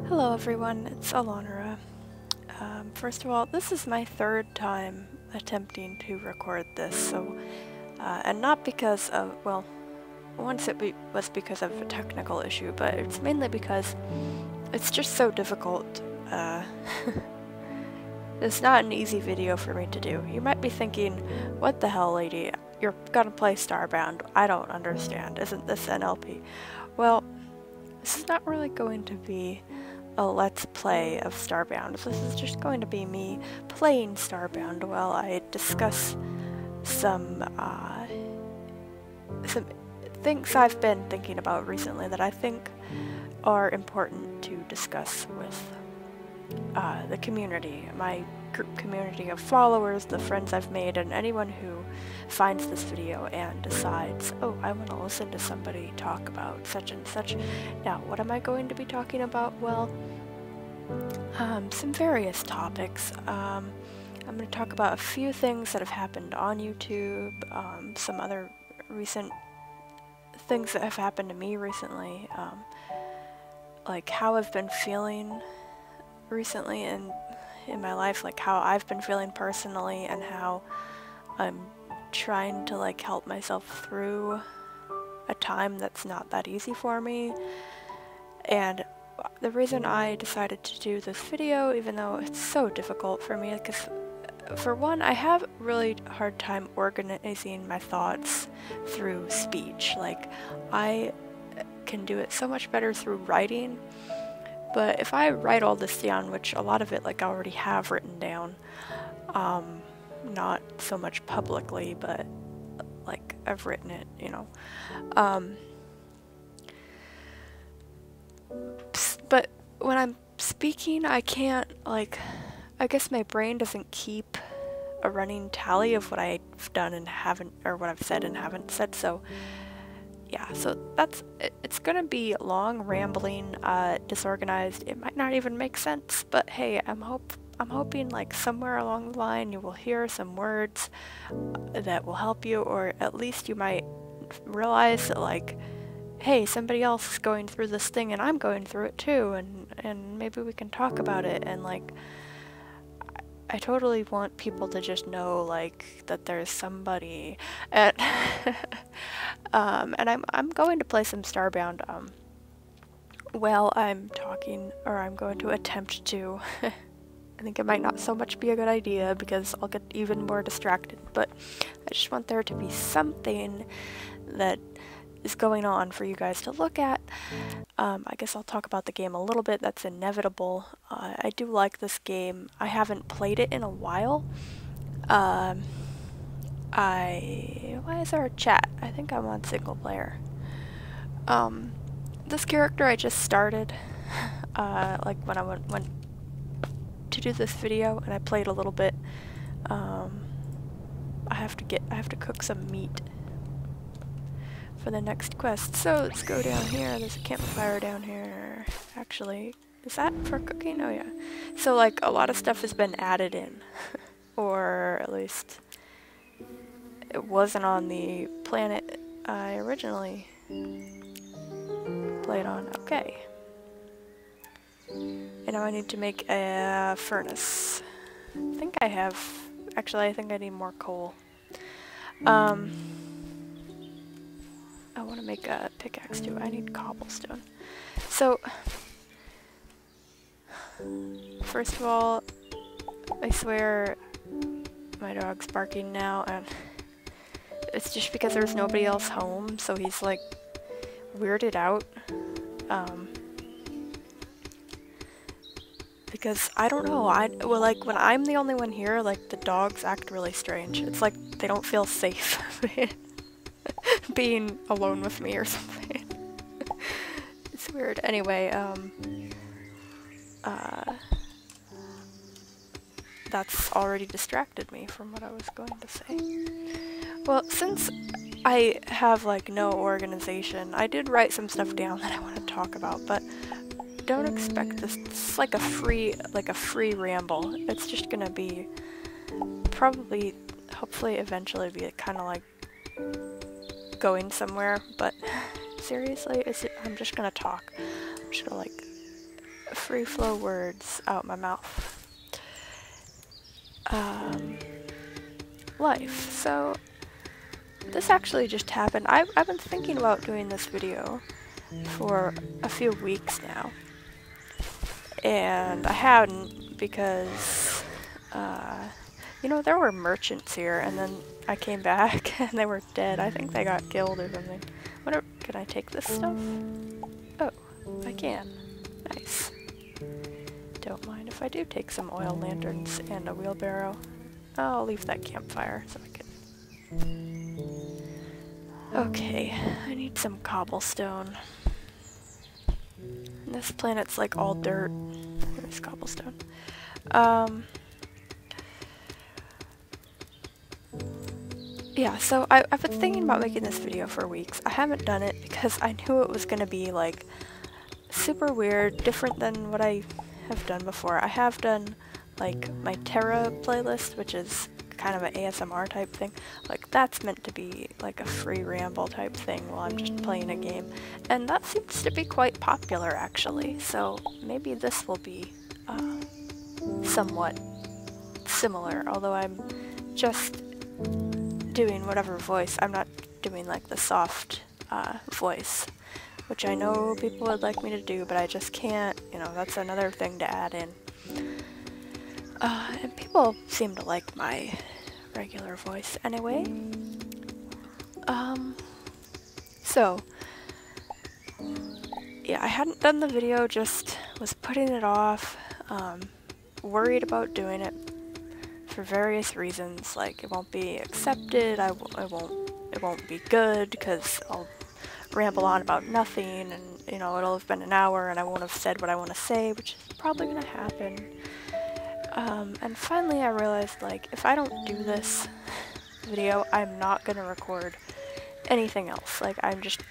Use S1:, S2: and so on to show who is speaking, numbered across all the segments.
S1: Hello everyone, it's Alonra. First of all, this is my third time attempting to record this, and not because of, well, once was because of a technical issue, but it's mainly because it's just so difficult. It's not an easy video for me to do. You might be thinking, what the hell, lady? You're gonna play Starbound. I don't understand. Isn't this NLP? Well, this is not really going to be a let's play of Starbound. This is just going to be me playing Starbound while I discuss some things I've been thinking about recently that I think are important to discuss with the community, my group community of followers, the friends I've made, and anyone who finds this video and decides, oh, I want to listen to somebody talk about such and such. Now, what am I going to be talking about? Well, some various topics. I'm going to talk about a few things that have happened on YouTube, some other recent things that have happened to me recently, like how I've been feeling recently in my life, like how I've been feeling personally and how I'm trying to like help myself through a time that's not that easy for me. And the reason I decided to do this video, even though it's so difficult for me, because for one, I have a really hard time organizing my thoughts through speech. Like, I can do it so much better through writing, but if I write all this down, which a lot of it like I already have written down, not so much publicly, but like I've written it, you know. But when I'm speaking, I can't, like, I guess my brain doesn't keep a running tally of what I've done and haven't, or what I've said and haven't said, so yeah, so it's gonna be long, rambling, disorganized. It might not even make sense, but hey, I'm hoping like somewhere along the line you will hear some words that will help you, or at least you might realize that like, hey, somebody else is going through this thing and I'm going through it too, and maybe we can talk about it. And like, I totally want people to just know like that there's somebody at and I'm going to play some Starbound while I'm talking, or I'm going to attempt to. I think it might not so much be a good idea because I'll get even more distracted, but I just want there to be something that is going on for you guys to look at. I guess I'll talk about the game a little bit. That's inevitable. I do like this game. I haven't played it in a while. Why is there a chat? I think I'm on single player. This character I just started, like when I went to do this video, and I played a little bit. I have to cook some meat for the next quest. So let's go down here. There's a campfire down here. Actually, is that for cooking? Oh yeah. So like a lot of stuff has been added in, or at least it wasn't on the planet I originally played on. Okay. And now I need to make a furnace. I think I have, actually I think I need more coal. I want to make a pickaxe too. I need cobblestone. So, first of all, I swear my dog's barking now, and it's just because there's nobody else home, so he's like weirded out. Because I don't know, well, like when I'm the only one here, like the dogs act really strange. It's like they don't feel safe being alone with me or something. It's weird. Anyway, that's already distracted me from what I was going to say. Well, since I have like no organization, I did write some stuff down that I want to talk about, but don't expect this. It's like a free ramble. It's just gonna be probably, hopefully, eventually be kind of like going somewhere. But seriously, I'm just gonna talk. I'm just gonna like free flow words out my mouth. Life. So this actually just happened. I've been thinking about doing this video for a few weeks now, and I hadn't because you know, there were merchants here, and then I came back and they were dead. I think they got killed or something. Whatever. Can I take this stuff? Oh, I can. Nice. Don't mind if I do take some oil lanterns and a wheelbarrow. I'll leave that campfire so I can... Okay, I need some cobblestone. This planet's like all dirt. There's cobblestone. Yeah, so I've been thinking about making this video for weeks. I haven't done it because I knew it was gonna be like super weird, different than what I have done before. I have done like my Terra playlist, which is kind of an ASMR type thing. Like that's meant to be like a free ramble type thing while I'm just playing a game. And that seems to be quite popular actually, so maybe this will be somewhat similar, although I'm just doing whatever voice. I'm not doing like the soft voice, which I know people would like me to do, but I just can't, you know, that's another thing to add in. And people seem to like my regular voice anyway. So, yeah, I hadn't done the video, just was putting it off, worried about doing it for various reasons, like it won't be accepted, it won't be good because I'll ramble on about nothing, and you know, it'll have been an hour and I won't have said what I want to say, which is probably gonna happen. And finally I realized, like, if I don't do this video, I'm not gonna record anything else. Like, I'm just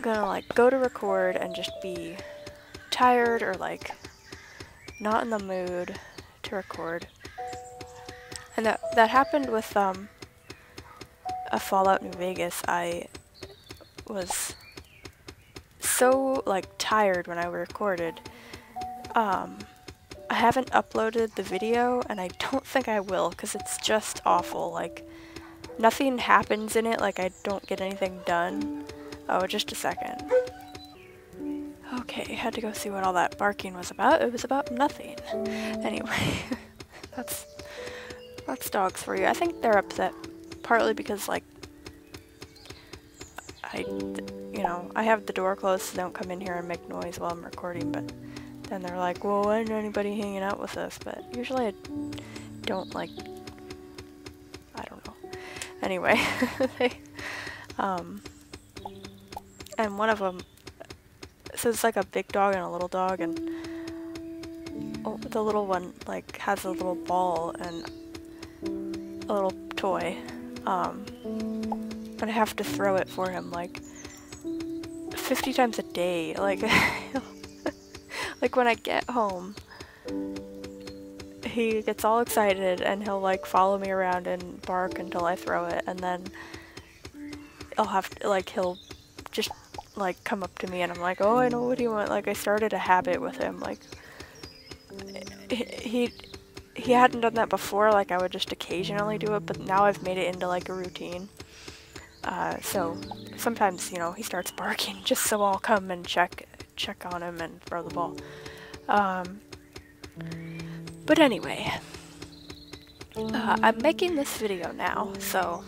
S1: gonna like go to record and just be tired or like not in the mood to record. And that happened with a Fallout New Vegas. I was so like tired when I recorded. I haven't uploaded the video, and I don't think I will because it's just awful. Like, nothing happens in it, like I don't get anything done. Oh, just a second. Okay, had to go see what all that barking was about. It was about nothing. Anyway, that's dogs for you. I think they're upset partly because, like, you know, I have the door closed so they don't come in here and make noise while I'm recording, but then they're like, well, why isn't anybody hanging out with us? But usually I don't, like, I don't know. Anyway, and one of them, so it's like a big dog and a little dog, and the little one, like, has a little ball and a little toy, but I have to throw it for him, like, 50 times a day, like, like, when I get home, he gets all excited, and he'll, like, follow me around and bark until I throw it, and then I'll have to, like, he'll just, like, come up to me, and I'm like, oh, I know, what do you want? Like, I started a habit with him, like, he hadn't done that before, like, I would just occasionally do it, but now I've made it into, like, a routine. So sometimes, you know, he starts barking just so I'll come and check on him and throw the ball. But anyway, I'm making this video now, so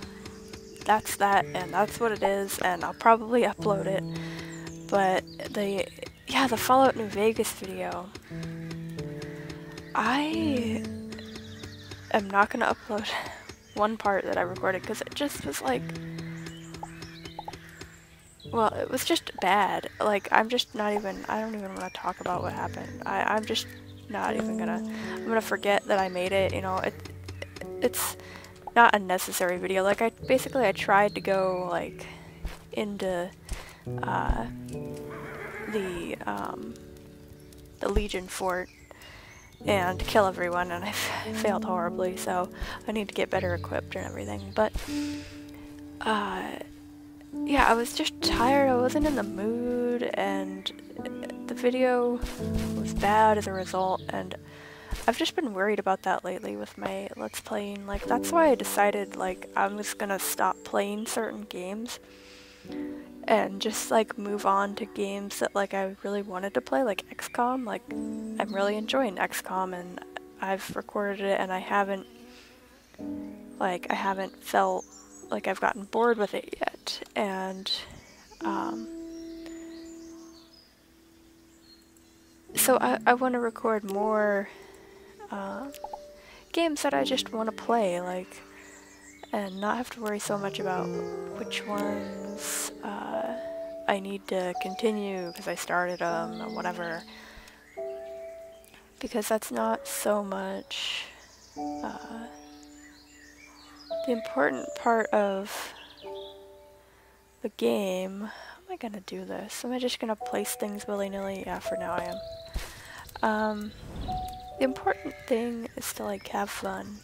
S1: that's that, and that's what it is, and I'll probably upload it. But the Fallout New Vegas video, I am not gonna upload one part that I recorded because it just was like, well, it was just bad. Like, I don't even want to talk about what happened. I'm just not even gonna, I'm gonna forget that I made it, you know. It's not a necessary video. Like, I tried to go, like, into, the Legion Fort and kill everyone, and I failed horribly, so I need to get better equipped and everything. But, yeah, I was just tired, I wasn't in the mood, and the video was bad as a result, and I've just been worried about that lately with my Let's Playing. Like, that's why I decided, like, I'm just gonna stop playing certain games and just, like, move on to games that, like, I really wanted to play, like XCOM. Like, I'm really enjoying XCOM, and I've recorded it, and I haven't felt like I've gotten bored with it yet. And, so I want to record more games that I just want to play, like, and not have to worry so much about which ones I need to continue because I started them or whatever, because that's not so much the important part of the game. How am I gonna do this? Am I just gonna place things willy-nilly? Yeah, for now I am. The important thing is to, like, have fun.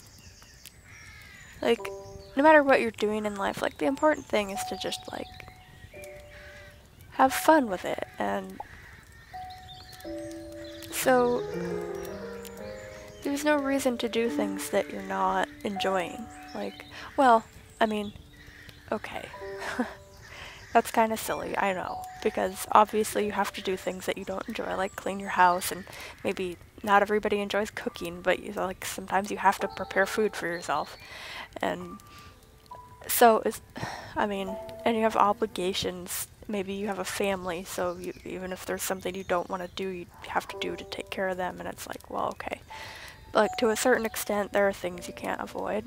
S1: Like, no matter what you're doing in life, like, the important thing is to just, like, have fun with it. And so there's no reason to do things that you're not enjoying. Like, well, I mean, okay. That's kind of silly, I know, because obviously you have to do things that you don't enjoy, like clean your house, and maybe not everybody enjoys cooking, but like sometimes you have to prepare food for yourself. And so I mean, and you have obligations. Maybe you have a family, so even if there's something you don't want to do, you have to do to take care of them, and it's like, well, okay. Like, to a certain extent, there are things you can't avoid.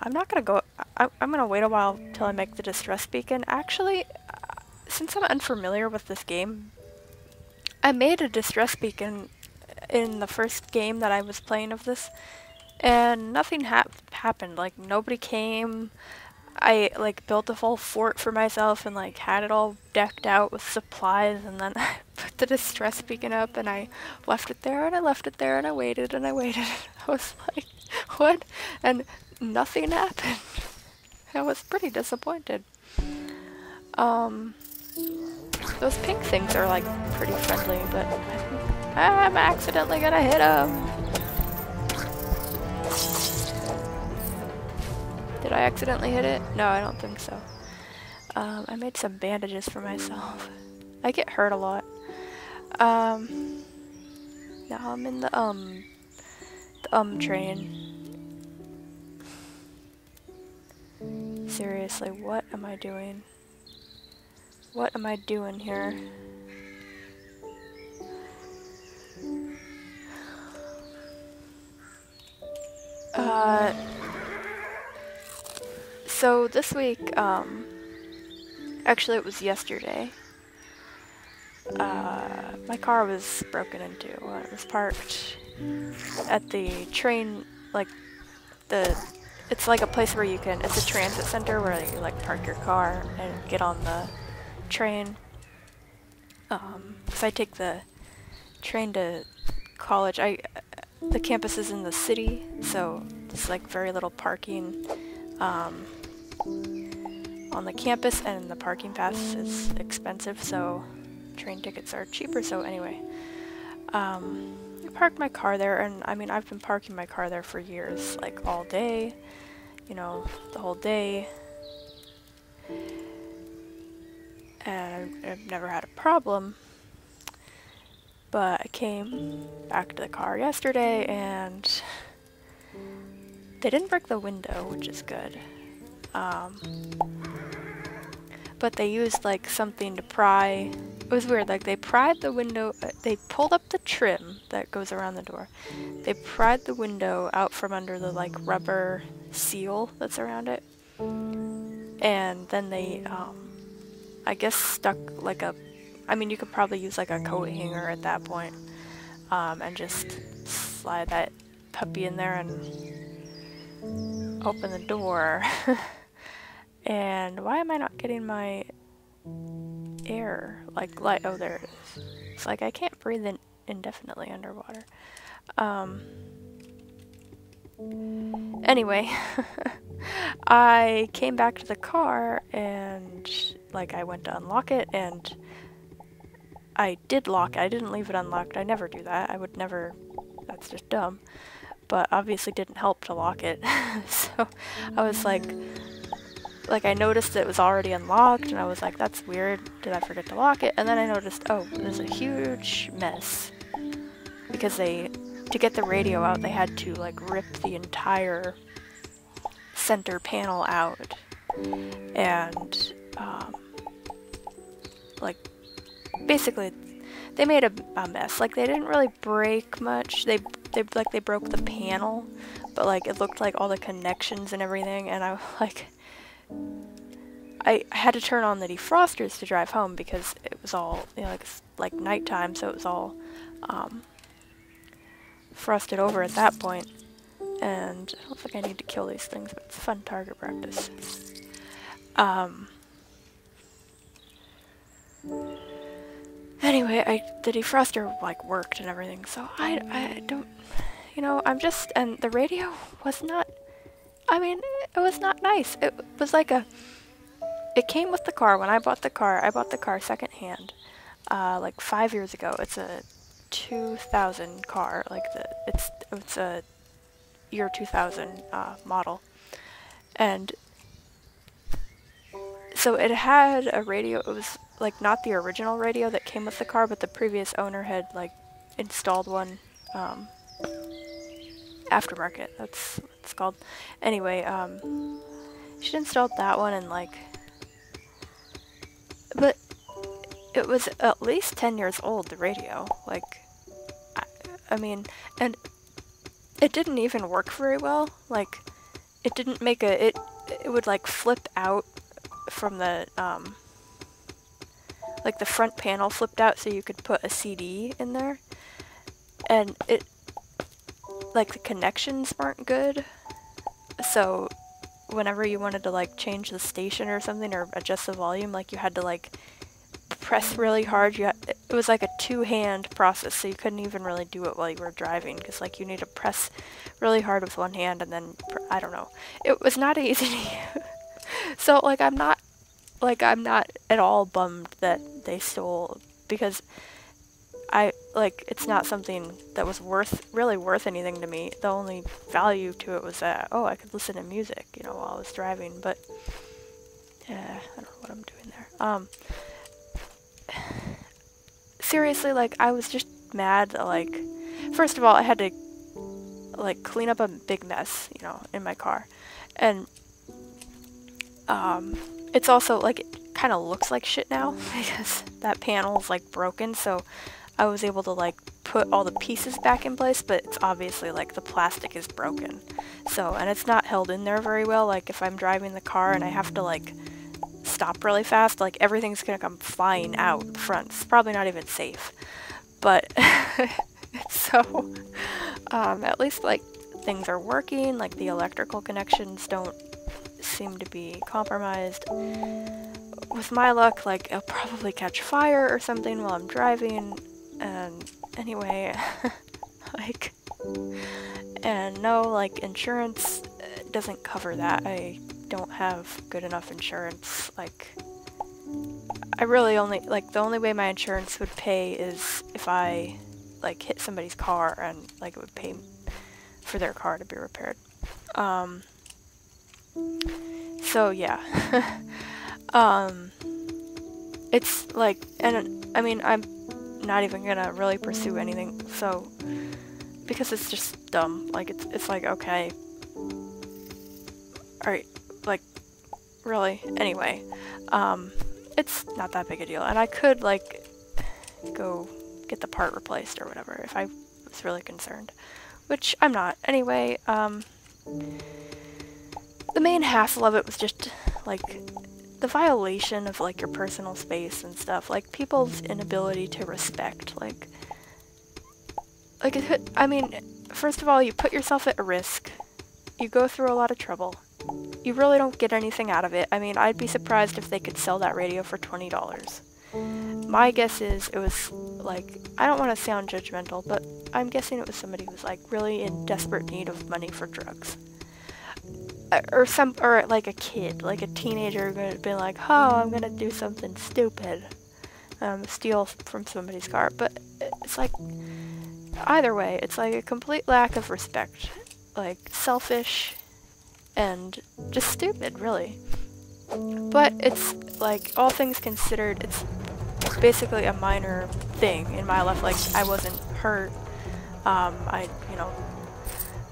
S1: I'm not gonna go, I'm gonna wait a while till I make the distress beacon. Actually, since I'm unfamiliar with this game, I made a distress beacon in the first game that I was playing of this, and nothing happened. Like, nobody came. I, like, built a full fort for myself and, like, had it all decked out with supplies, and then I put the distress beacon up, and I left it there, and I left it there, and I waited, and I waited. I was like, what? And nothing happened. I was pretty disappointed. Those pink things are, like, pretty friendly, but I'm accidentally gonna hit them. Did I accidentally hit it? No, I don't think so. I made some bandages for myself. I get hurt a lot. Now I'm in the train. Seriously, what am I doing? What am I doing here? So this week, actually it was yesterday, my car was broken into. It was parked at the train, like, it's like a place where it's a transit center where you, like, park your car and get on the train. 'Cause I take the train to college. The campus is in the city, so there's, like, very little parking on the campus, and the parking pass is expensive, so train tickets are cheaper. So anyway, I parked my car there, and I mean, I've been parking my car there for years, like all day, you know, the whole day, and I've never had a problem. But I came back to the car yesterday, and they didn't break the window, which is good. But they used, like, something to pry. It was weird, like, they pried the window, they pulled up the trim that goes around the door. They pried the window out from under the, like, rubber seal that's around it. And then they, I guess stuck, like, I mean, you could probably use, like, a coat hanger at that point, and just slide that puppy in there and open the door. And why am I not getting my air? Like, light? Oh, there it is. It's like I can't breathe indefinitely underwater. Anyway, I came back to the car, and, like, I went to unlock it, and I did lock it. I didn't leave it unlocked. I never do that. I would never, that's just dumb. But obviously didn't help to lock it. So I was like I noticed it was already unlocked, and I was like, that's weird. Did I forget to lock it? And then I noticed, oh, there's a huge mess. Because to get the radio out, they had to like rip the entire center panel out. And like basically they made a mess. Like they didn't really break much. They broke the panel, but like it looked like all the connections and everything, and I like I had to turn on the defrosters to drive home because it was all, you know, like nighttime, so it was all frosted over at that point. And I don't think I need to kill these things, but it's fun target practice. Anyway, the defroster like worked and everything, so I don't, you know, and the radio was not, I mean, it was not nice. It was like it came with the car. When I bought the car secondhand, like 5 years ago. It's a 2000 car, like it's a year 2000 model, and so it had a radio. It was like not the original radio that came with the car, but the previous owner had like installed one, aftermarket, that's what it's called. Anyway, she'd installed that one, and like, but it was at least 10 years old, the radio. Like, I mean, and it didn't even work very well. Like, it didn't make it would like flip out from the, like the front panel flipped out so you could put a CD in there, and it, like the connections weren't good, so whenever you wanted to like change the station or something or adjust the volume, like you had to like press really hard. It was like a two-hand process, so you couldn't even really do it while you were driving, because like you need to press really hard with one hand and then I don't know. It was not easy to use. So like I'm not at all bummed that they stole, because it's not something that was really worth anything to me. The only value to it was that, oh, I could listen to music, you know, while I was driving, but I don't know what I'm doing there. Seriously, like, I was just mad that, like, first of all, I had to, like, clean up a big mess, you know, in my car, and, it's also, like, it kind of looks like shit now, because that panel is, like, broken, so I was able to, like, put all the pieces back in place, but it's obviously, like, the plastic is broken, so, and it's not held in there very well. Like, if I'm driving the car and I have to, like, stop really fast, like, everything's gonna come flying out front. It's probably not even safe, but, so, at least, like, things are working, like, the electrical connections don't seem to be compromised. With my luck, like, it'll probably catch fire or something while I'm driving, and anyway, like, and no, like, insurance doesn't cover that. I don't have good enough insurance. Like, I really only, like, the only way my insurance would pay is if I, like, hit somebody's car, and, like, it would pay for their car to be repaired. So, yeah. It's, like, and, I mean, I'm not even gonna really pursue anything, so, because it's just dumb. Like, it's like, okay, alright, like, really? Anyway, it's not that big a deal, and I could, like, go get the part replaced or whatever if I was really concerned, which I'm not. Anyway, the main hassle of it was just, like, the violation of, like, your personal space and stuff, like, people's inability to respect, like, I mean, first of all, you put yourself at a risk, you go through a lot of trouble, you really don't get anything out of it. I mean, I'd be surprised if they could sell that radio for $20. My guess is it was, like, I don't want to sound judgmental, but I'm guessing it was somebody who was, like, really in desperate need of money for drugs. Or like a kid, like a teenager who would be like, oh, I'm gonna do something stupid. steal from somebody's car, but it's like, either way, it's like a complete lack of respect, like selfish and just stupid, really. But it's like, all things considered, it's basically a minor thing in my life. Like, I wasn't hurt.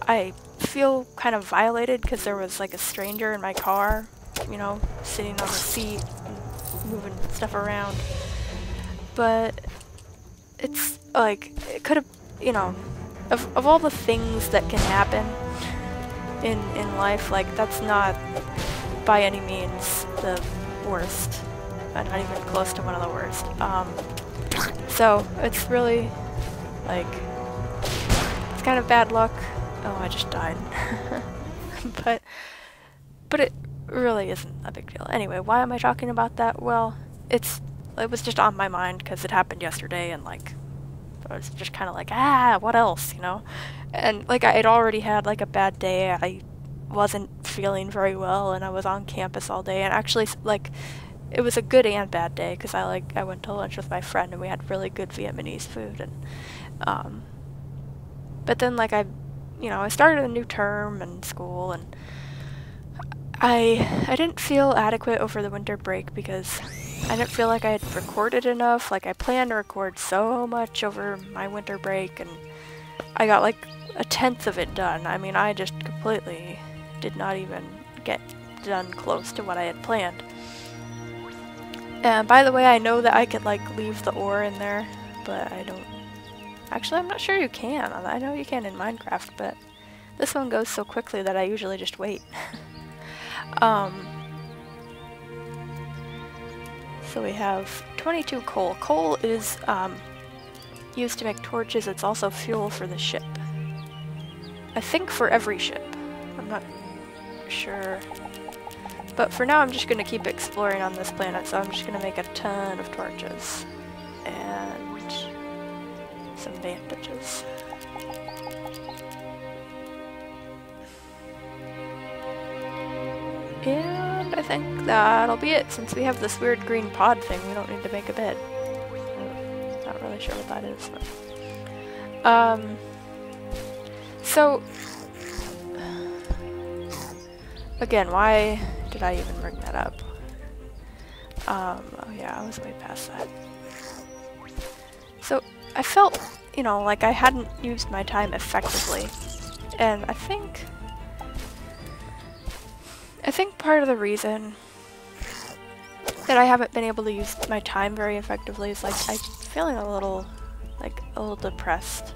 S1: I feel kind of violated because there was like a stranger in my car, sitting on the seat and moving stuff around. But it's like, it could have, of all the things that can happen in life, like, that's not by any means the worst. Not even close to one of the worst. So it's really, like, it's kind of bad luck. Oh, I just died. but it really isn't a big deal. Anyway, why am I talking about that? Well, it was just on my mind because it happened yesterday, and like, I was just kind of like, what else, And like, I had already had like a bad day. I wasn't feeling very well, and I was on campus all day, and actually, like, it was a good and bad day because I went to lunch with my friend and we had really good Vietnamese food, and but then like, I started a new term in school, and I didn't feel adequate over the winter break because I didn't feel like I had recorded enough. Like, I planned to record so much over my winter break, and I got like 1/10 of it done. I mean, I just completely did not even get done close to what I had planned. And by the way, I know that I could like leave the ore in there, but I don't. Actually, I'm not sure you can. I know you can in Minecraft, but this one goes so quickly that I usually just wait. So we have 22 coal. Coal is used to make torches. It's also fuel for the ship. I think for every ship. I'm not sure. But for now, I'm just going to keep exploring on this planet, so I'm just going to make a ton of torches. And some bandages. And I think that'll be it. Since we have this weird green pod thing, we don't need to make a bed. I'm not really sure what that is. But. So, again, why did I even bring that up? Oh yeah, I was way past that. So, I felt, like I hadn't used my time effectively. And I think part of the reason that I haven't been able to use my time very effectively is, like, I'm feeling a little depressed.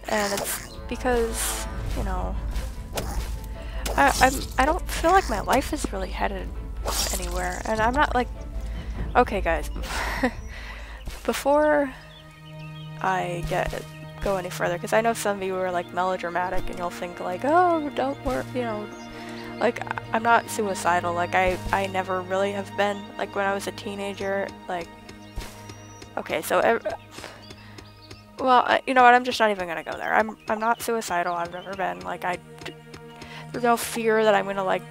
S1: And it's because, I don't feel like my life is really headed anywhere. And I'm not like, okay guys, before I go any further, because I know some of you are like melodramatic and you'll think like, oh, don't worry, like, I'm not suicidal. Like, I never really have been. Like, when I was a teenager, like, okay, so, well, you know what, I'm just not even gonna go there. I'm not suicidal, I've never been. Like, there's no fear that I'm gonna, like,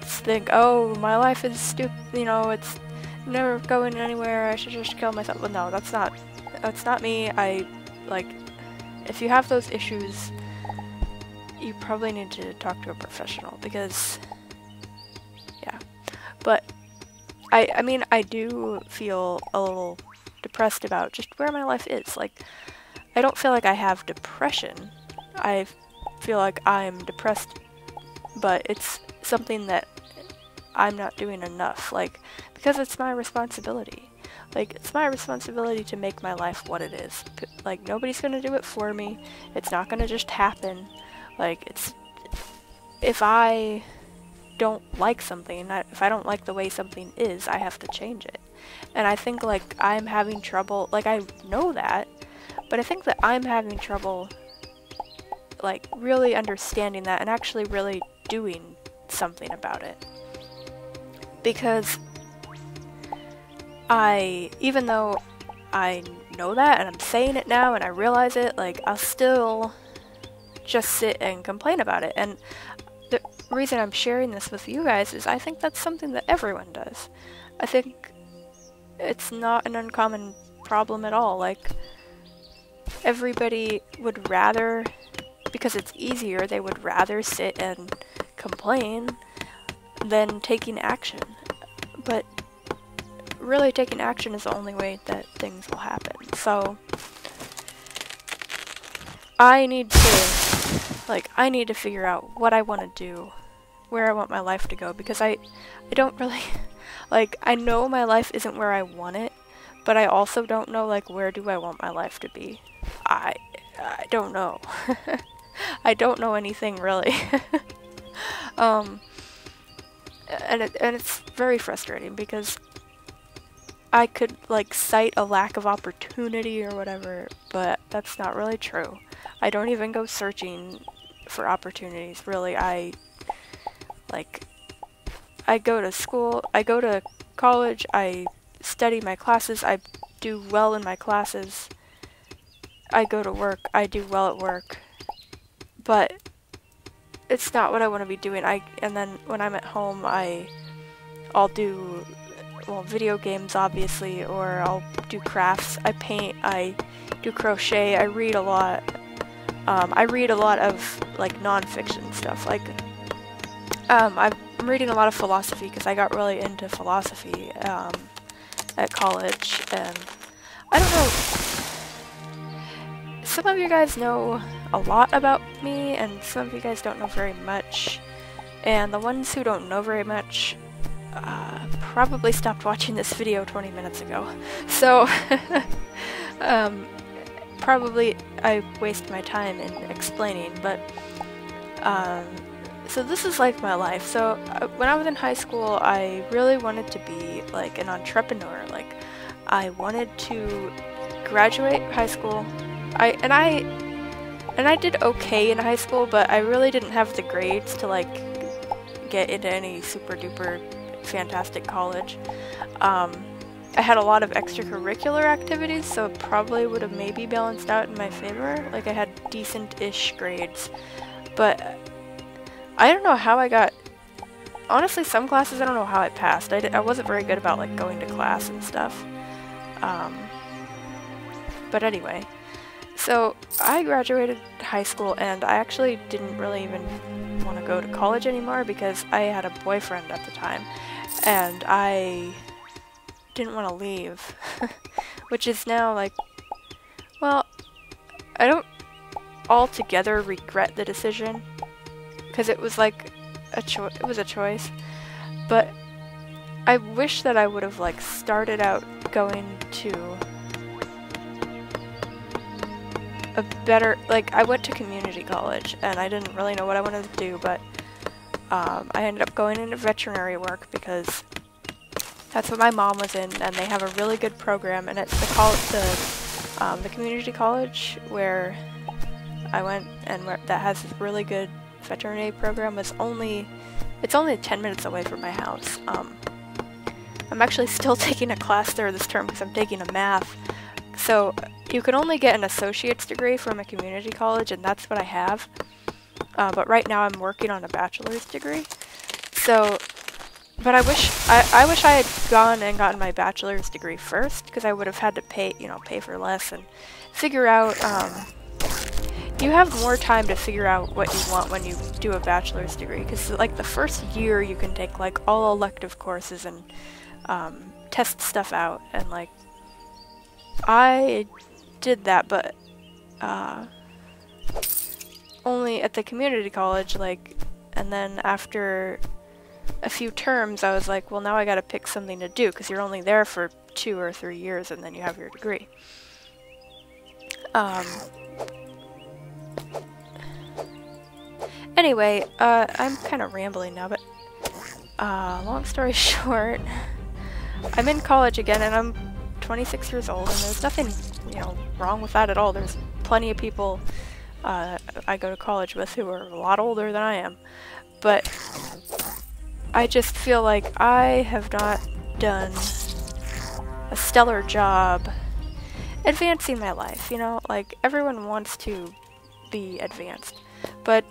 S1: think, oh, my life is stupid, it's never going anywhere, I should just kill myself. Well, no, that's not me. Like, if you have those issues, you probably need to talk to a professional, because, yeah. But, I mean, I do feel a little depressed about just where my life is. Like, I don't feel like I have depression. I feel like I'm depressed, but it's something that I'm not doing enough. Like, because it's my responsibility. Like, it's my responsibility to make my life what it is. Like, nobody's gonna do it for me. It's not gonna just happen. Like, if I don't like something, if I don't like the way something is, I have to change it. And I think, like, I'm having trouble, like, I know that, but I think that I'm having trouble, like, really understanding that and actually really doing something about it. Because even though I know that and I'm saying it now and I realize it, like, I'll still just sit and complain about it. And the reason I'm sharing this with you guys is I think that's something that everyone does. I think it's not an uncommon problem at all. Like, everybody would rather, because it's easier, they would rather sit and complain than taking action. But really, taking action is the only way that things will happen. So I need to figure out what I want to do, where I want my life to go, because I don't really, like, I know my life isn't where I want it, but I also don't know, like, where do I want my life to be. I don't know. I don't know anything, really. And it's very frustrating, because I could, like, cite a lack of opportunity or whatever, but that's not really true. I don't even go searching for opportunities, really. I go to school, I go to college, I study my classes, I do well in my classes, I go to work, I do well at work, but it's not what I want to be doing. And then when I'm at home, I'll do, well, video games, obviously, or I'll do crafts, I paint, I do crochet, I read a lot. I read a lot of, like, non-fiction stuff. Like, I'm reading a lot of philosophy because I got really into philosophy at college, and I don't know, some of you guys know a lot about me, and some of you guys don't know very much, and the ones who don't know very much probably stopped watching this video 20 minutes ago. So, probably I waste my time in explaining, but so this is like my life. So when I was in high school, I really wanted to be like an entrepreneur. Like, I wanted to graduate high school. I did okay in high school, but I really didn't have the grades to, like, get into any super duper fantastic college. I had a lot of extracurricular activities, so it probably would have maybe balanced out in my favor. Like, I had decent-ish grades, but I don't know how I got, honestly, some classes I don't know how I passed. I wasn't very good about, like, going to class and stuff. But anyway, so I graduated high school, and I actually didn't really even want to go to college anymore because I had a boyfriend at the time, and I didn't want to leave, which is now, like, well, I don't altogether regret the decision, because it was like it was a choice, but I wish that I would have, like, started out going to a better, like, I went to community college, and I didn't really know what I wanted to do, but I ended up going into veterinary work because that's what my mom was in, and they have a really good program, and it's the community college where I went, and that has this really good veterinary program. It's only 10 minutes away from my house. I'm actually still taking a class there this term because I'm taking a math. So you can only get an associate's degree from a community college, and that's what I have. But right now I'm working on a bachelor's degree. So, but I wish I had gone and gotten my bachelor's degree first, because I would have had to pay for less and figure out. You have more time to figure out what you want when you do a bachelor's degree, because, like, the first year you can take, like, all elective courses and test stuff out, and, like, I did that, but only at the community college, like, and then after a few terms I was like, well, now I gotta pick something to do, because you're only there for 2 or 3 years and then you have your degree. Anyway, I'm kind of rambling now, but long story short, I'm in college again, and I'm 26 years old, and there's nothing, wrong with that at all. There's plenty of people I go to college with who are a lot older than I am, but I just feel like I have not done a stellar job advancing my life, like, everyone wants to be advanced, but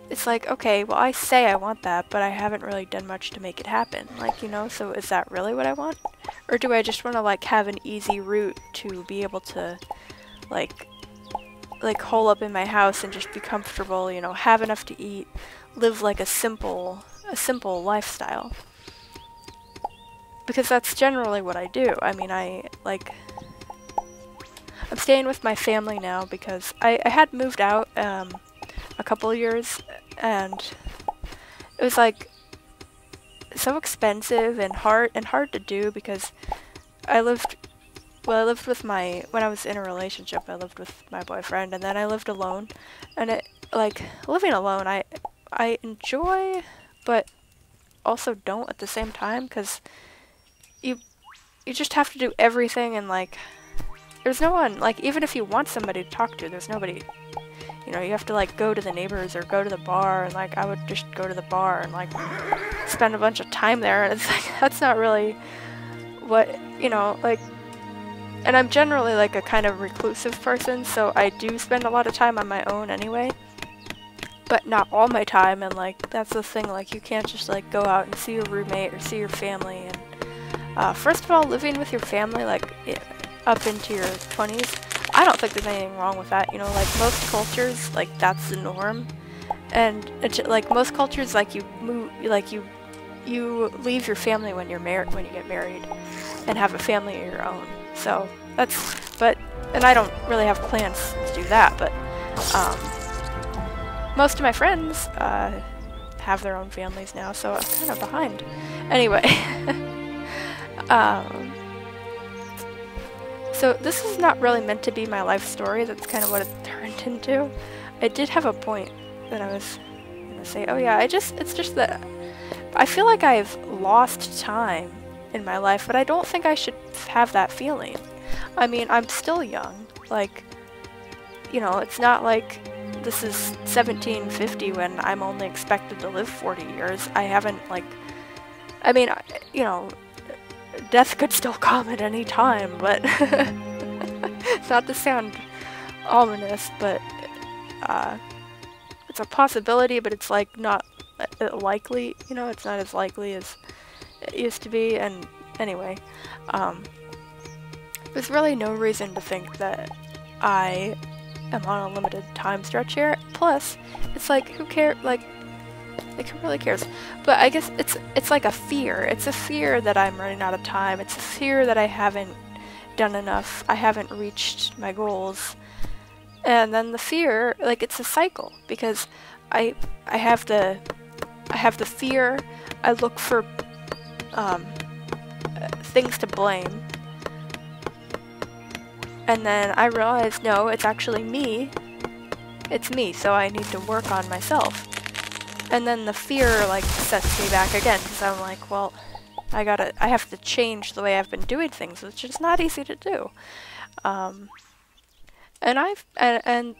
S1: it's like, okay, well, I say I want that, but I haven't really done much to make it happen, like, so is that really what I want? Or do I just want to like have an easy route to be able to like hole up in my house and just be comfortable, you know, have enough to eat, live like a simple lifestyle? Because that's generally what I do. I mean, I'm staying with my family now because I had moved out a couple years, and it was like so expensive and hard to do because I lived with when I was in a relationship, I lived with my boyfriend, and then I lived alone. And it, like, living alone, I enjoy, but also don't at the same time, because you just have to do everything, and like, there's no one, like, even if you want somebody to talk to, there's nobody, you know, you have to like go to the neighbors or go to the bar, and like, I would just go to the bar and like spend a bunch of time there, and it's like, that's not really what, you know, like, and I'm generally like a kind of reclusive person, so I do spend a lot of time on my own anyway, but not all my time, and like, that's the thing, like, you can't just like go out and see your roommate or see your family, and first of all, living with your family, like, up into your 20s, I don't think there's anything wrong with that, you know, like, most cultures, like, that's the norm, and it's, like, most cultures, like, you leave your family when you get married, and have a family of your own, so, and I don't really have plans to do that, but, most of my friends, have their own families now, so I'm kind of behind. Anyway, so this is not really meant to be my life story, that's kind of what it turned into. I did have a point that I was gonna say, oh yeah, it's just that I feel like I've lost time in my life, but I don't think I should have that feeling. I mean, I'm still young, like, you know, it's not like this is 1750 when I'm only expected to live 40 years. I haven't, like, I mean, you know, death could still come at any time, but not to sound ominous, but it's a possibility, but it's like not likely, you know, it's not as likely as it used to be. And anyway, there's really no reason to think that I am on a limited time stretch here. Plus, it's like, who cares, like, who really cares? But I guess it's like a fear. It's a fear that I'm running out of time. It's a fear that I haven't done enough. I haven't reached my goals. And then the fear, like, it's a cycle, because I have the fear. I look for things to blame. And then I realize, no, it's actually me. It's me, so I need to work on myself. And then the fear, like, sets me back again, because I'm like, well, I have to change the way I've been doing things, which is not easy to do. And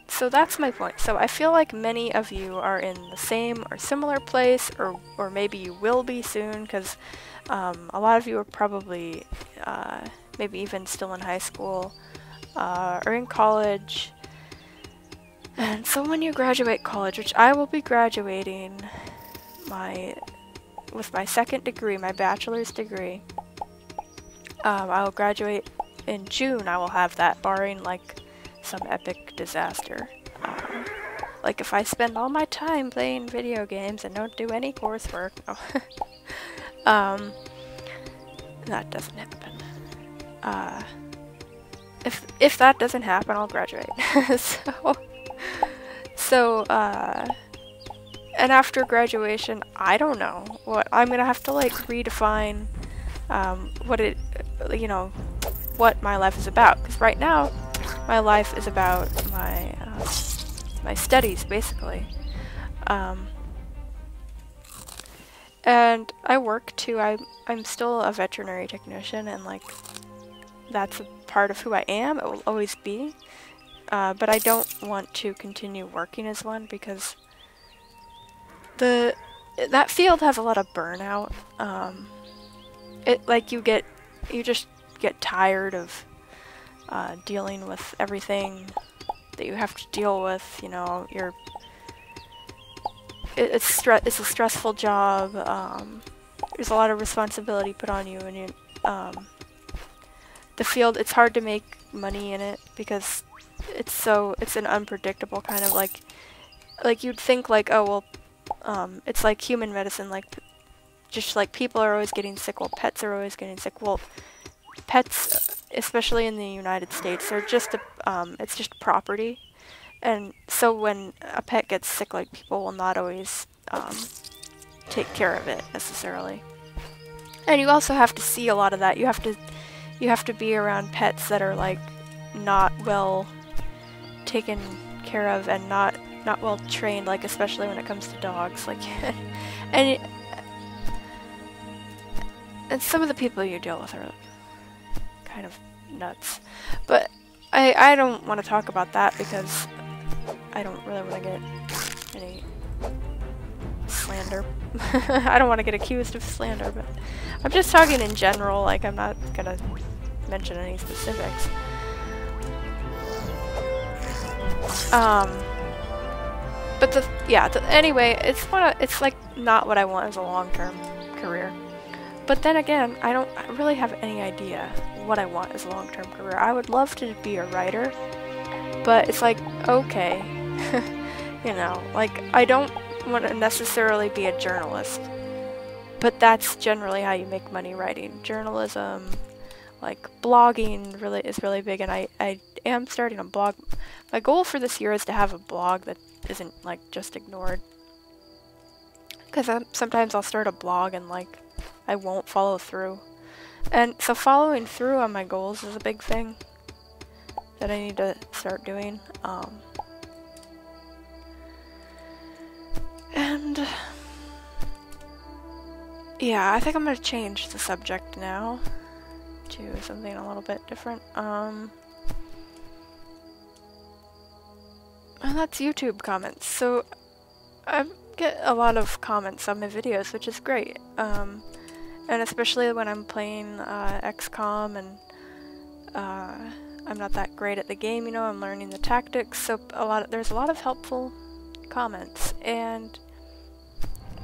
S1: so that's my point. So I feel like many of you are in the same or similar place, or maybe you will be soon, because a lot of you are probably maybe even still in high school, or in college. And so when you graduate college, which I will be graduating with my second degree, my bachelor's degree, I will graduate in June. I will have that, barring like some epic disaster. Like if I spend all my time playing video games and don't do any coursework. That doesn't happen. If that doesn't happen, I'll graduate. So, and after graduation, I don't know what I'm gonna have to like redefine what my life is about. Because right now, my life is about my studies, basically. And I work too. I'm still a veterinary technician, and like that's a part of who I am. It will always be. But I don't want to continue working as one, because that field has a lot of burnout. You just get tired of dealing with everything that you have to deal with. You know, it's a stressful job. There's a lot of responsibility put on you, and the field, it's hard to make money in it because it's an unpredictable kind of like you'd think like, oh well, it's like human medicine, like just like people are always getting sick, well pets are always getting sick. Well, pets, especially in the United States, they're just it's just property, and so when a pet gets sick, like people will not always take care of it necessarily. And you also have to see a lot of that. You have to be around pets that are like not well taken care of and not well trained, like especially when it comes to dogs, like and some of the people you deal with are kind of nuts. But I don't want to talk about that because I don't really want to get any slander. I don't want to get accused of slander, but I'm just talking in general, like I'm not gonna mention any specifics. But anyway, it's like not what I want as a long-term career. But then again, I don't really have any idea what I want as a long-term career. I would love to be a writer, but it's like, okay, you know, like I don't want to necessarily be a journalist, but that's generally how you make money writing. Journalism, like blogging is really big, and I am starting a blog. My goal for this year is to have a blog that isn't like just ignored, because sometimes I'll start a blog and like I won't follow through, and so following through on my goals is a big thing that I need to start doing. And yeah, I think I'm gonna change the subject now to something a little bit different. And that's YouTube comments. So I get a lot of comments on my videos, which is great. And especially when I'm playing XCOM and I'm not that great at the game, you know, I'm learning the tactics, so there's a lot of helpful comments. And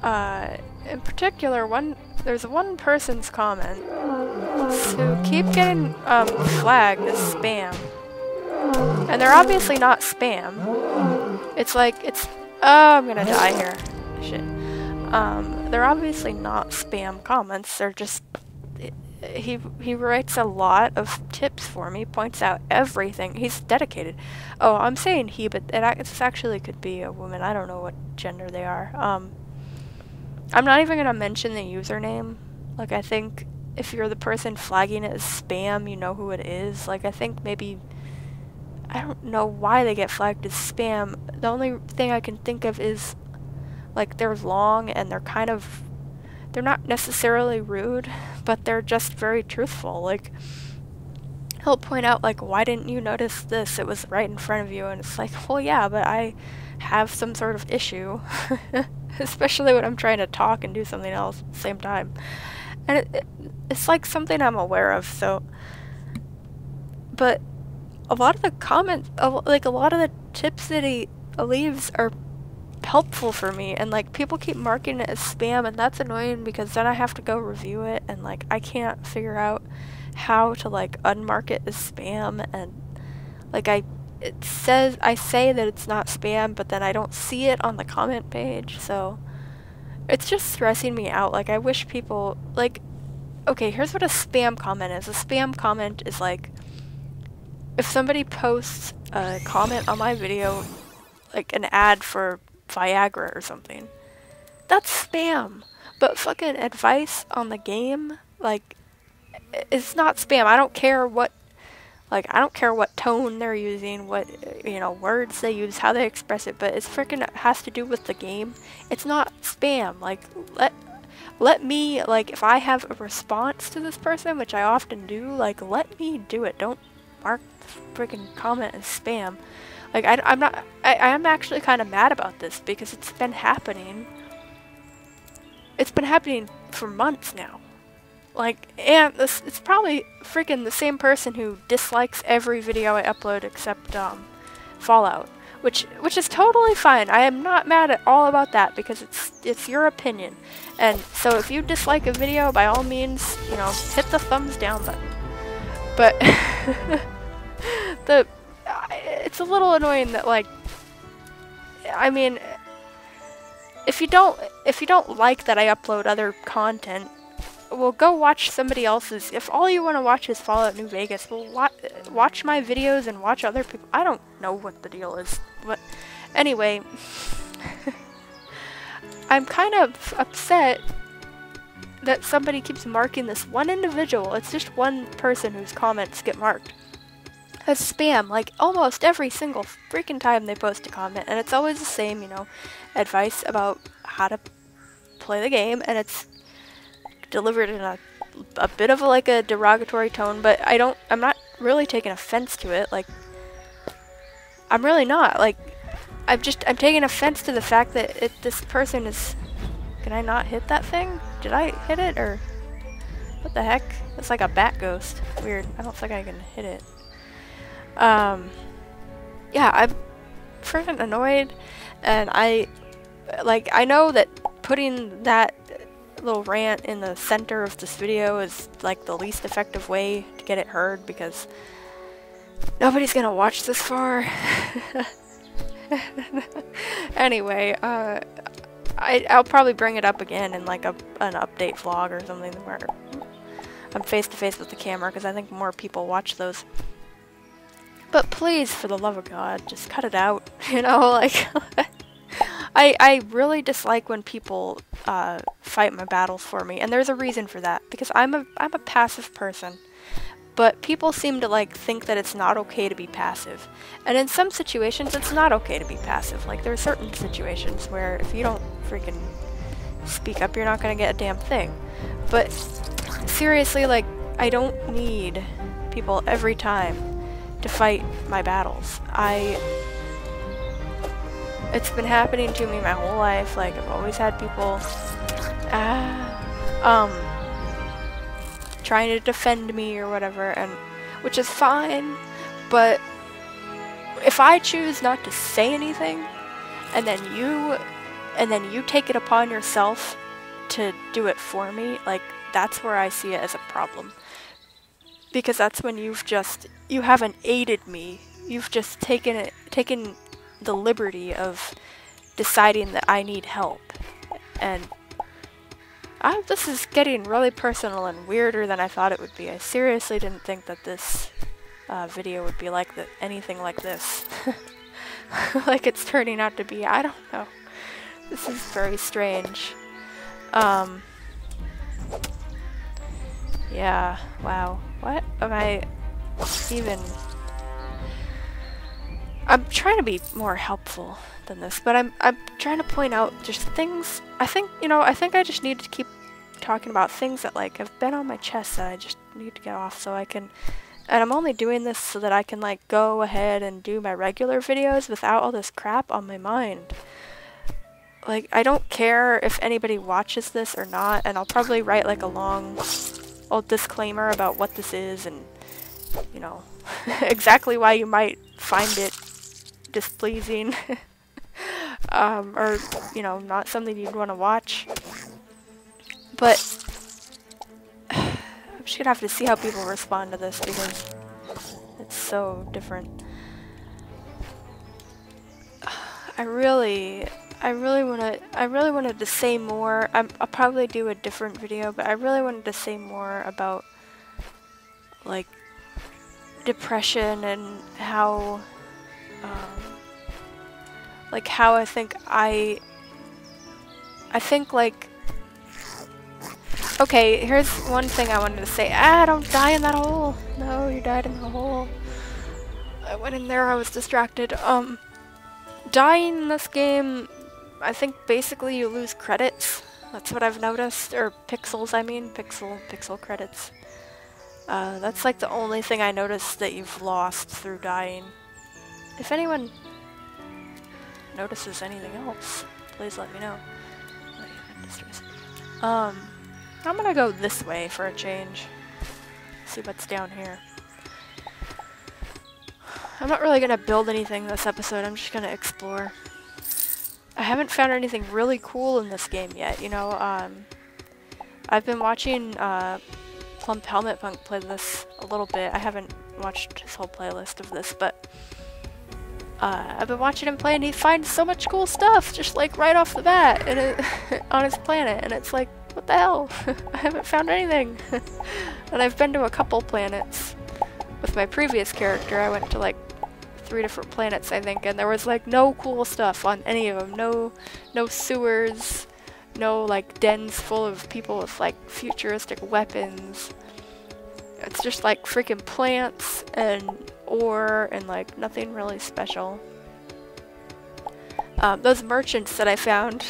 S1: in particular, there's one person's comment who keep getting flagged as spam, and they're obviously not spam. It's like I'm gonna die here. Shit. They're obviously not spam comments. They're just he writes a lot of tips for me, points out everything. He's dedicated. Oh, I'm saying he, but it actually could be a woman. I don't know what gender they are. I'm not even gonna mention the username. Like, I think if you're the person flagging it as spam, you know who it is. Like, I think maybe, I don't know why they get flagged as spam. The only thing I can think of is, like, they're long and they're not necessarily rude, but they're just very truthful. Like, he'll point out, like, why didn't you notice this? It was right in front of you. And it's like, well, yeah, but I have some sort of issue. Especially when I'm trying to talk and do something else at the same time. And it's like something I'm aware of, so. But a lot of the comments, like a lot of the tips that he leaves are helpful for me, and like people keep marking it as spam, and that's annoying because then I have to go review it, and like I can't figure out how to like unmark it as spam, and like I say that it's not spam, but then I don't see it on the comment page, so it's just stressing me out. Like, I wish people, like, okay, here's what a spam comment is. A spam comment is like, if somebody posts a comment on my video, like an ad for Viagra or something, that's spam. But fucking advice on the game, like, it's not spam. I don't care what tone they're using, what, you know, words they use, how they express it, but it's freaking has to do with the game. It's not spam. Like, let me, like, if I have a response to this person, which I often do, like, let me do it. Don't mark the freaking comment as spam. Like, I am actually kind of mad about this because it's been happening. It's been happening for months now. Like, and it's probably freaking the same person who dislikes every video I upload except Fallout, which is totally fine. I am not mad at all about that because it's your opinion. And so if you dislike a video, by all means, you know, hit the thumbs down button. But it's a little annoying that, like, I mean, if you don't like that I upload other content, well, go watch somebody else's. If all you want to watch is Fallout New Vegas, well, watch my videos and watch other people. I don't know what the deal is, but anyway, I'm kind of upset that somebody keeps marking this one individual. It's just one person whose comments get marked as spam, like almost every single freaking time they post a comment, and it's always the same, you know, advice about how to play the game, and it's delivered in a bit of like a derogatory tone, but I'm not really taking offense to it. Like, I'm really not. Like, I'm taking offense to the fact that this person is. Can I not hit that thing? Did I hit it, or what the heck? It's like a bat ghost. Weird. I don't think I can hit it. Yeah, I'm freaking annoyed, and I know that putting that little rant in the center of this video is like the least effective way to get it heard, because nobody's gonna watch this far. Anyway, I'll probably bring it up again in like an update vlog or something where I'm face to face with the camera, because I think more people watch those. But please, for the love of God, just cut it out, you know, like, I really dislike when people, fight my battles for me, and there's a reason for that, because I'm a passive person, but people seem to, like, think that it's not okay to be passive, and in some situations, it's not okay to be passive. Like, there are certain situations where if you don't freaking speak up, you're not gonna get a damn thing. But, seriously, like, I don't need people every time to fight my battles. It's been happening to me my whole life. Like, I've always had people trying to defend me or whatever, and which is fine, but if I choose not to say anything, and then you take it upon yourself to do it for me, like, that's where I see it as a problem. Because that's when you haven't aided me. You've just taken the liberty of deciding that I need help. And this is getting really personal and weirder than I thought it would be. I seriously didn't think that this video would be like anything like this. Like it's turning out to be. I don't know. This is very strange. Yeah, wow. What am I even... I'm trying to be more helpful than this, but I'm trying to point out just things. I think I just need to keep talking about things that, like, have been on my chest that I just need to get off so I can... And I'm only doing this so that I can, like, go ahead and do my regular videos without all this crap on my mind. Like, I don't care if anybody watches this or not, and I'll probably write, like, a long old disclaimer about what this is and, you know, exactly why you might find it displeasing. Or, you know, not something you'd want to watch. But I'm just gonna have to see how people respond to this, because it's so different. I really wanted to say more. I'll probably do a different video, but I really wanted to say more about, like, depression and how, like, how I think, like, okay, here's one thing I wanted to say. Don't die in that hole. No, you died in the hole. I went in there, I was distracted. Dying in this game, I think basically you lose credits. That's what I've noticed. Or pixels, I mean. Pixel credits. That's like the only thing I noticed that you've lost through dying. If anyone notices anything else, please let me know. I'm gonna go this way for a change. See what's down here. I'm not really gonna build anything this episode, I'm just gonna explore. I haven't found anything really cool in this game yet, you know. I've been watching Plump Helmet Punk play this a little bit. I haven't watched his whole playlist of this, but I've been watching him play, and he finds so much cool stuff, just like right off the bat, and on his planet, and it's like, what the hell? I haven't found anything. And I've been to a couple planets with my previous character. I went to like 3 different planets, I think, and there was like no cool stuff on any of them. No sewers, no like dens full of people with like futuristic weapons. It's just like freaking plants and ore and like nothing really special. Those merchants that I found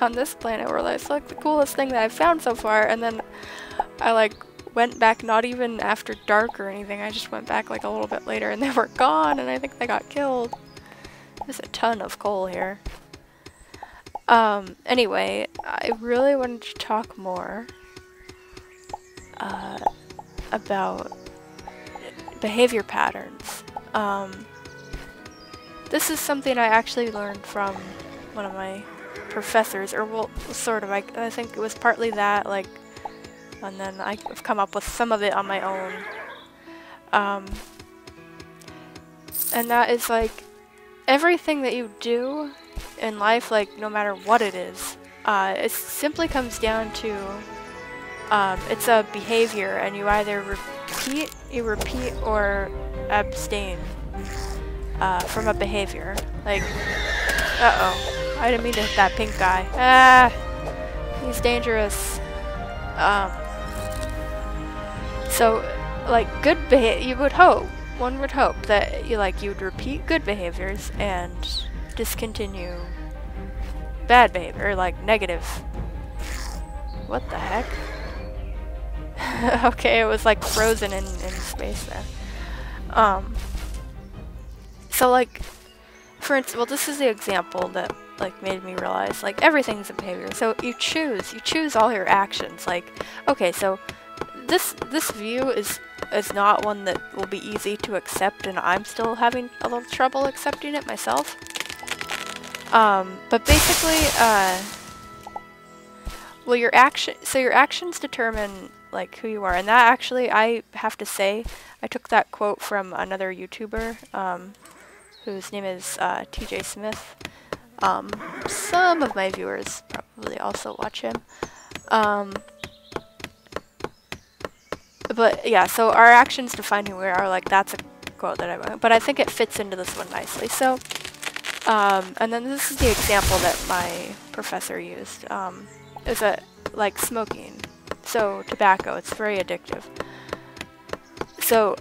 S1: on this planet were like the coolest thing that I've found so far, and then I like went back not even after dark or anything. I just went back like a little bit later and they were gone, and I think they got killed. There's a ton of coal here. Anyway, I really wanted to talk more about behavior patterns. This is something I actually learned from one of my professors, or well, sort of. I think it was partly that, like, and then I've come up with some of it on my own. And that is like, everything that you do in life, like no matter what it is, it simply comes down to, it's a behavior, and you either repeat or abstain from a behavior. Like, uh-oh, I didn't mean to hit that pink guy. Ah, he's dangerous. So, like, good behavior, one would hope that you'd repeat good behaviors and discontinue bad behavior, like negative. What the heck? Okay, it was like frozen in space there. So like, for instance, well, this is the example that like made me realize like everything's a behavior. So you choose all your actions. Like, okay, so this view is not one that will be easy to accept, and I'm still having a little trouble accepting it myself. But basically, well, your actions determine like who you are, and that actually, I have to say, I took that quote from another YouTuber, whose name is TJ Smith. Some of my viewers probably also watch him. But yeah, so our actions define who we are, like that's a quote that I wrote, but I think it fits into this one nicely. So, and then this is the example that my professor used, is like smoking. So tobacco, it's very addictive. So,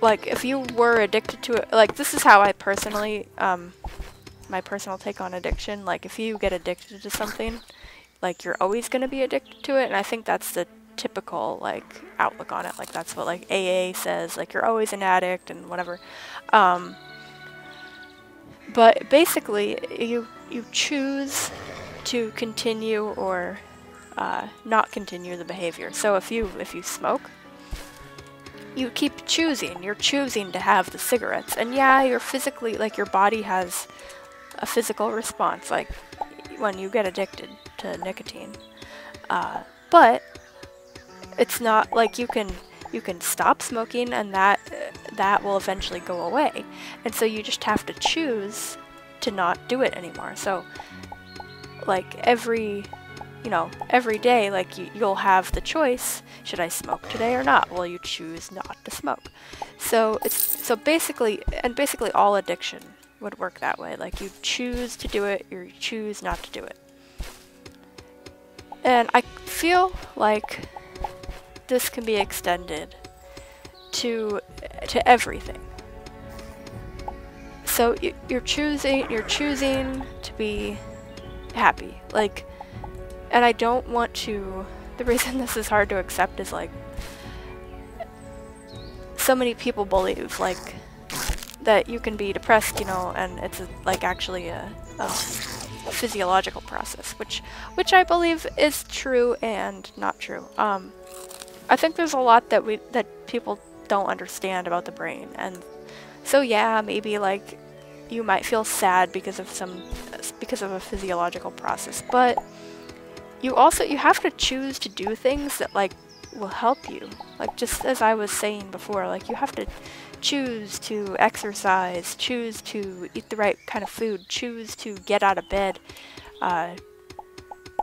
S1: like if you were addicted to it, like this is how I personally, my personal take on addiction, like if you get addicted to something, like you're always going to be addicted to it, and I think that's the typical like outlook on it. Like that's what like AA says, like you're always an addict and whatever. But basically you choose to continue or not continue the behavior. So if you smoke, you keep choosing. You're choosing to have the cigarettes, and yeah, you're physically, like your body has a physical response, like when you get addicted to nicotine. But it's not like you can stop smoking, and that will eventually go away. And so you just have to choose to not do it anymore. So like every day, like you'll have the choice, should I smoke today or not? Well, you choose not to smoke. So basically all addiction would work that way. Like you choose to do it, or you choose not to do it. And I feel like this can be extended to everything. So you're choosing to be happy. Like, and I don't want to, the reason this is hard to accept is like, so many people believe like that you can be depressed, and it's like actually a physiological process, which I believe is true and not true. I think there's a lot that people don't understand about the brain, and so yeah, maybe like you might feel sad because of a physiological process, but you have to choose to do things that like will help you. Like, just as I was saying before, like, you have to choose to exercise, choose to eat the right kind of food, choose to get out of bed,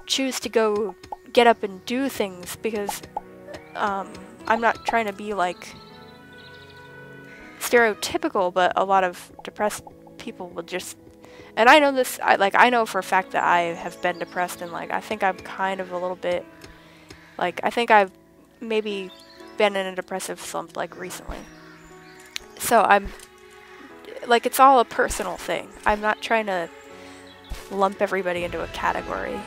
S1: choose to go get up and do things, because I'm not trying to be like stereotypical, but a lot of depressed people will just, and I know this, I know for a fact that I have been depressed, and like I think I'm kind of a little bit, like, I think I've maybe been in a depressive slump like recently. So I'm like, it's all a personal thing. I'm not trying to lump everybody into a category.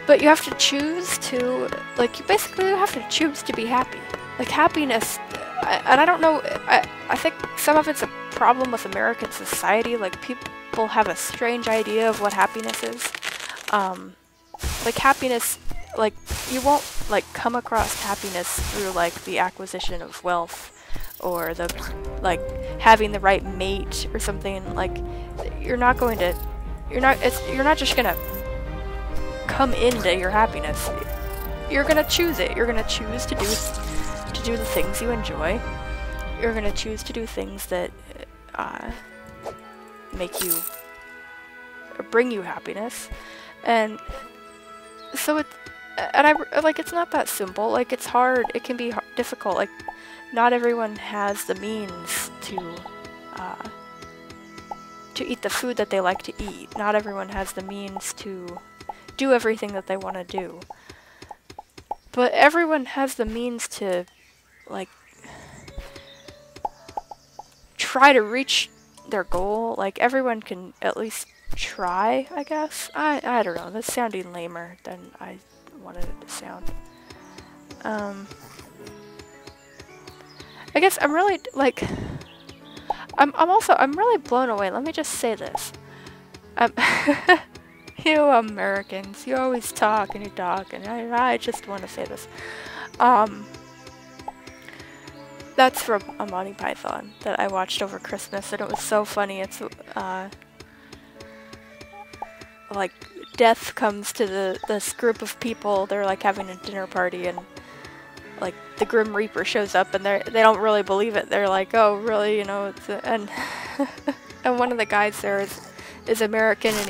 S1: But you have to choose to, like, you basically have to choose to be happy. Like, happiness, and I don't know, I think some of it's a problem with American society. Like, people have a strange idea of what happiness is. Like, happiness, like, you won't, like, come across happiness through, like, the acquisition of wealth, or the, like, having the right mate or something. Like, you're not going to, you're not just gonna come into your happiness. You're gonna choose it. You're gonna choose to do the things you enjoy. You're gonna choose to do things that make you, or bring you happiness. And so it's not that simple. Like, it's hard. It can be difficult. Like, not everyone has the means to eat the food that they like to eat. Not everyone has the means to do everything that they want to do. But everyone has the means to, like, try to reach their goal. Like, everyone can at least try, I guess. I don't know. That's sounding lamer than I wanted it to sound. I guess I'm really, like, I'm really blown away. Let me just say this. You Americans, you always talk and you talk, and I just want to say this. That's from a Monty Python that I watched over Christmas, and it was so funny. It's, like, death comes to this group of people. They're, like, having a dinner party, and, like, the Grim Reaper shows up, and they don't really believe it. They're like, oh, really, you know, and and one of the guys there is American, and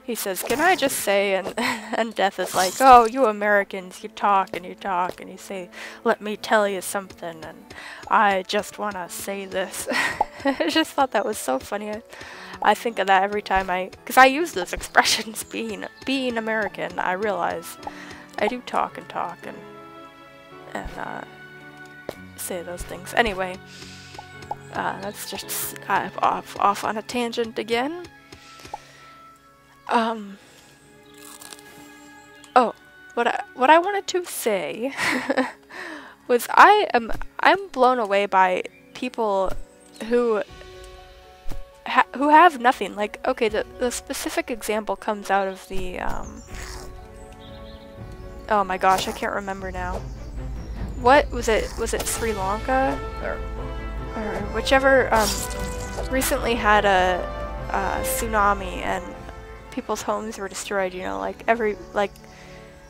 S1: he says, "Can I just say," and Death is like, "Oh, you Americans, you talk and you talk, and you say, let me tell you something, and I just want to say this." I just thought that was so funny. I think of that every time because I use those expressions, being American. I realize I do talk and say those things. Anyway, that's just off on a tangent again. Oh, what I wanted to say was I'm blown away by people who have nothing. Like, okay, the specific example comes out of the oh my gosh, I can't remember now. What was it? Was it Sri Lanka or whichever recently had a tsunami, and people's homes were destroyed, you know, like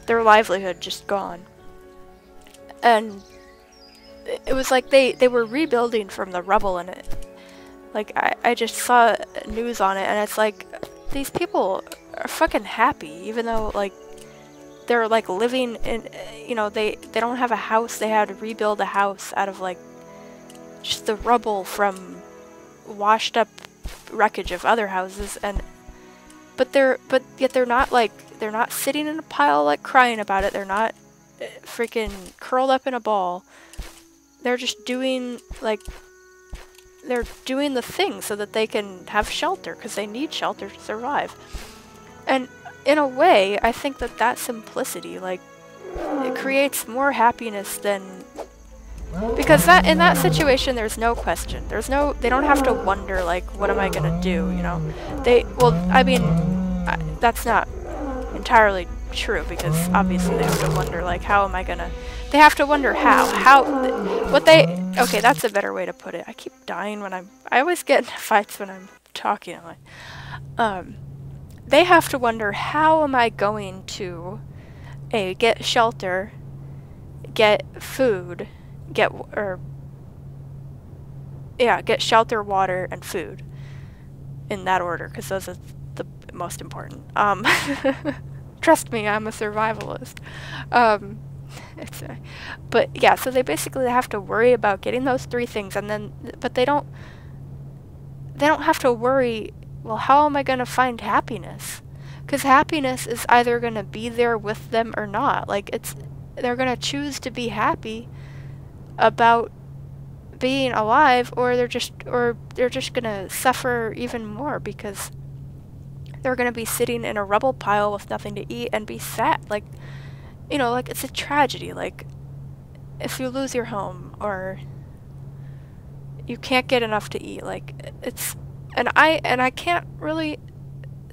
S1: their livelihood just gone. And it was like they were rebuilding from the rubble, and like I just saw news on it, and it's like, these people are fucking happy, even though, like, they're, like, living in, you know, they don't have a house. They had to rebuild a house out of, like, just the rubble from washed up wreckage of other houses, and yet they're not, like, they're not sitting in a pile, like, crying about it. They're not freaking curled up in a ball. They're just doing, like, they're doing the thing so that they can have shelter, because they need shelter to survive. And in a way, I think that simplicity, like, it creates more happiness than, because in that situation, there's no question. They don't have to wonder, like, what am I gonna do, you know? I mean, that's not entirely true, because obviously they have to wonder, like, how am I gonna, they have to wonder okay, that's a better way to put it. I keep dying I always get into fights when I'm talking. they have to wonder, how am I going to get shelter, get food, get shelter, water, and food in that order, because those are the most important. Trust me, I'm a survivalist. But yeah, so they basically have to worry about getting those 3 things, and then, but they don't have to worry, well, how am I going to find happiness? Because happiness is either going to be there with them or not. Like, they're going to choose to be happy about being alive, or they're just going to suffer even more because they're going to be sitting in a rubble pile with nothing to eat and be sad. Like, you know, like, it's a tragedy. Like, if you lose your home or you can't get enough to eat, like, it's, and I can't really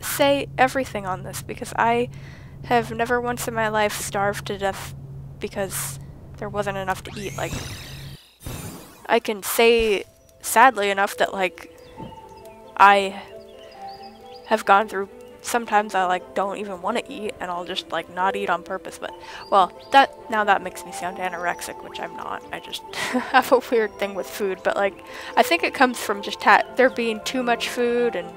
S1: say everything on this because I have never once in my life starved to death because there wasn't enough to eat. Like, I can say, sadly enough, that, like, I have gone through, sometimes I, like, don't even want to eat, and I'll just, like, not eat on purpose, but, well, now that makes me sound anorexic, which I'm not. I just have a weird thing with food, but, like, I think it comes from just there being too much food, and,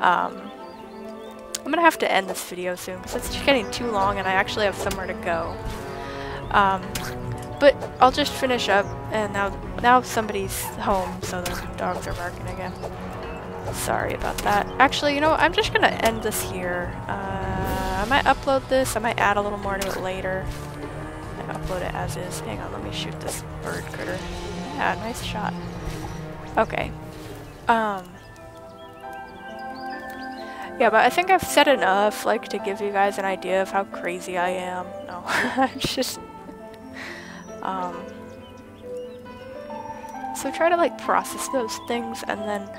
S1: I'm gonna have to end this video soon, because it's just getting too long, and I actually have somewhere to go. But I'll just finish up, and now somebody's home, so the dogs are barking again. Sorry about that. Actually, you know, I'm just gonna end this here. I might upload this, I might add a little more to it later. I might upload it as is. Hang on, let me shoot this bird critter. Yeah, nice shot. Okay. Yeah, but I think I've said enough, like, to give you guys an idea of how crazy I am. No, I'm just... So try to, like, process those things, and then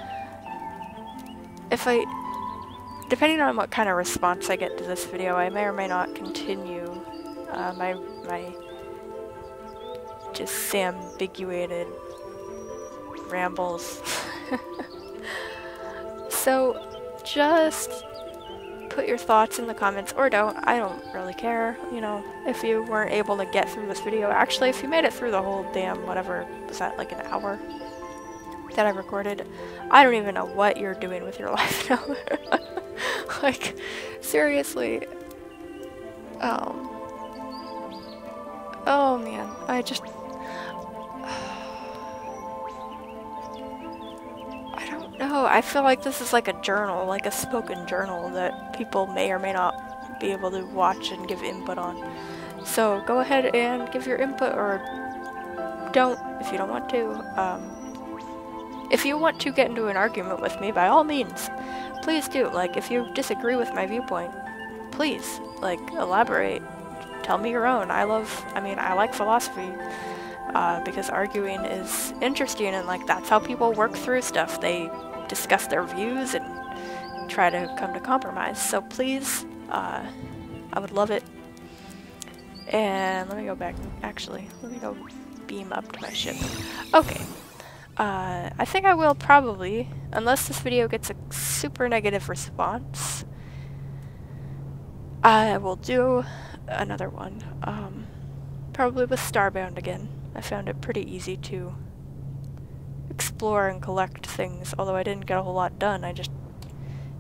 S1: depending on what kind of response I get to this video, I may or may not continue my just ambiguated rambles. So just put your thoughts in the comments, or don't. I don't really care, you know, if you weren't able to get through this video. Actually, if you made it through the whole damn, whatever, was that like an hour that I recorded? I don't even know what you're doing with your life now. Like, seriously. Oh man, I just... No, I feel like this is like a journal, like a spoken journal that people may or may not be able to watch and give input on. So go ahead and give your input, or don't if you don't want to. If you want to get into an argument with me, by all means, please do. Like, if you disagree with my viewpoint, please, like, elaborate. Tell me your own. I like philosophy. Because arguing is interesting, and, like, that's how people work through stuff. They discuss their views and try to come to compromise. So please, I would love it. And let me go back, actually, let me go beam up to my ship. Okay. I think I will probably, unless this video gets a super negative response, I will do another one. Probably with Starbound again. I found it pretty easy to explore and collect things, although I didn't get a whole lot done. I just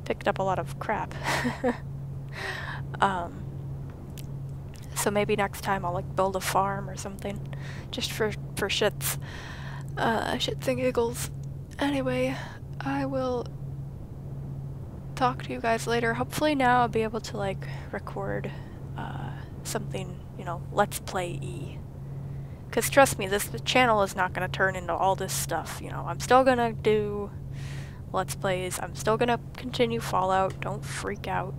S1: picked up a lot of crap. So maybe next time I'll, like, build a farm or something, just for shits. Shits and giggles. Anyway, I will talk to you guys later. Hopefully now I'll be able to, like, record something, you know, Let's Play E. Because trust me, this channel is not going to turn into all this stuff, you know. I'm still going to do Let's Plays. I'm still going to continue Fallout. Don't freak out.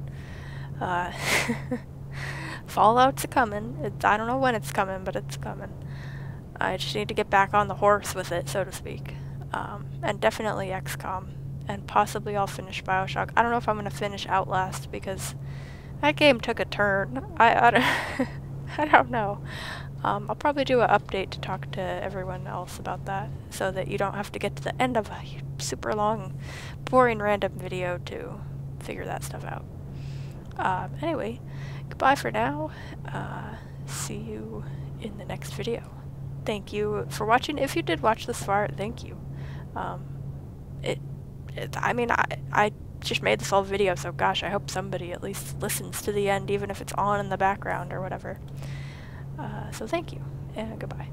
S1: Fallout's a-coming. I don't know when it's coming, but it's coming. I just need to get back on the horse with it, so to speak. And definitely XCOM. And possibly I'll finish Bioshock. I don't know if I'm going to finish Outlast, because that game took a turn. I don't know. I'll probably do an update to talk to everyone else about that, so that you don't have to get to the end of a super long, boring random video to figure that stuff out. Anyway, goodbye for now. See you in the next video. Thank you for watching. If you did watch this far, thank you. I mean, I just made this whole video, so gosh, I hope somebody at least listens to the end, even if it's on in the background or whatever. So thank you, and goodbye.